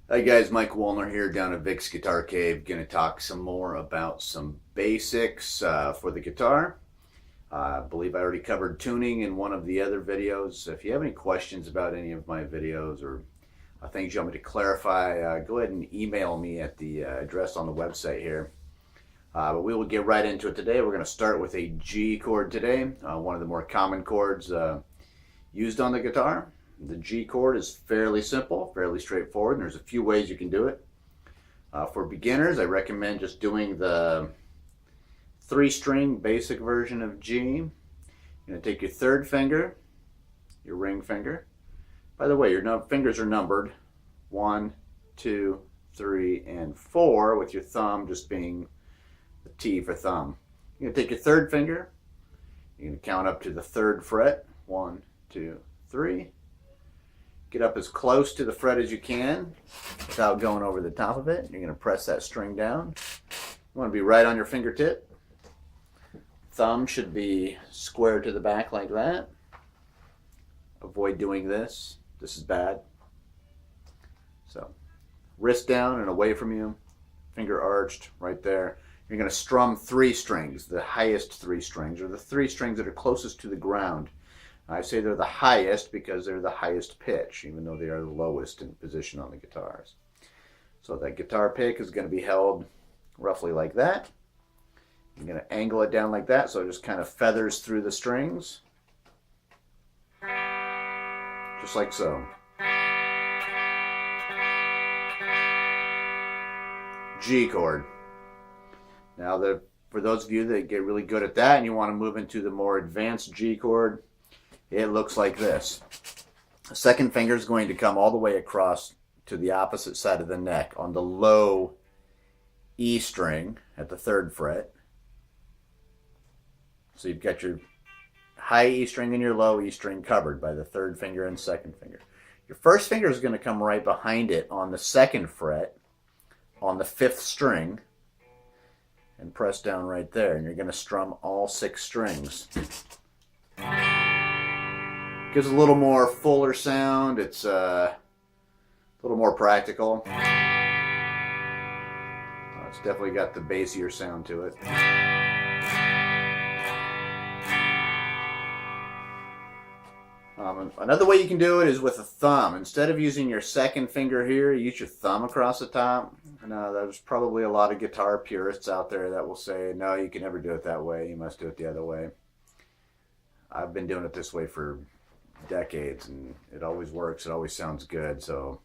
Hi guys, Mike Woolner here down at Vic's Guitar Cave. Going to talk some more about some basics for the guitar. I believe I already covered tuning in one of the other videos. If you have any questions about any of my videos or things you want me to clarify, go ahead and email me at the address on the website here. But we will get right into it today. We're going to start with a G chord today, one of the more common chords used on the guitar. The G chord is fairly simple, fairly straightforward, and there's a few ways you can do it. For beginners, I recommend just doing the 3-string basic version of G. You're going to take your third finger, your ring finger. By the way, your fingers are numbered 1, 2, 3, and 4, with your thumb just being the T for thumb. You're going to take your third finger. You're going to count up to the 3rd fret. 1, 2, 3. Get up as close to the fret as you can without going over the top of it. You're going to press that string down. You want to be right on your fingertip. Thumb should be square to the back like that. Avoid doing this. This is bad. So, wrist down and away from you. Finger arched right there. You're going to strum 3 strings, the highest 3 strings, or the 3 strings that are closest to the ground. I say they're the highest because they're the highest pitch, even though they are the lowest in position on the guitars. So that guitar pick is going to be held roughly like that. You're going to angle it down like that so it just kind of feathers through the strings. Just like so. G chord. Now, for those of you that get really good at that and you want to move into the more advanced G chord, it looks like this. The second finger is going to come all the way across to the opposite side of the neck on the low E string at the 3rd fret. So you've got your high E string and your low E string covered by the 3rd finger and 2nd finger. Your first finger is going to come right behind it on the 2nd fret on the 5th string and press down right there. And you're going to strum all 6 strings. Gives a little more fuller sound. It's a little more practical. It's definitely got the bassier sound to it. Another way you can do it is with a thumb. Instead of using your 2nd finger here, use your thumb across the top. Now, there's probably a lot of guitar purists out there that will say, no, you can never do it that way. You must do it the other way. I've been doing it this way for decades, and it always works. It always sounds good. So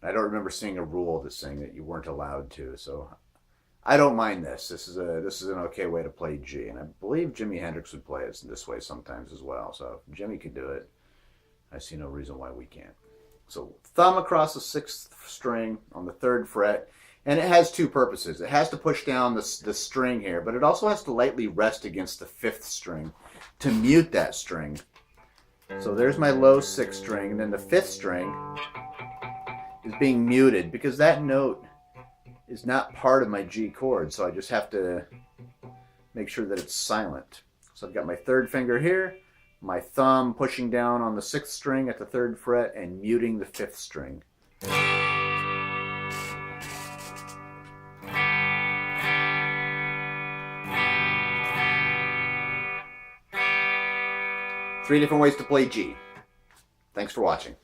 I don't remember seeing a rule that's saying that you weren't allowed to. So I don't mind this. This is an okay way to play G, and I believe Jimi Hendrix would play it this way sometimes as well. So if Jimmy could do it, I see no reason why we can't. So thumb across the 6th string on the 3rd fret, and it has 2 purposes. It has to push down the string here, but it also has to lightly rest against the 5th string to mute that string. So there's my low 6th string, and then the 5th string is being muted because that note is not part of my G chord, so I just have to make sure that it's silent. So I've got my 3rd finger here, my thumb pushing down on the 6th string at the 3rd fret and muting the 5th string. 3 different ways to play G. Thanks for watching.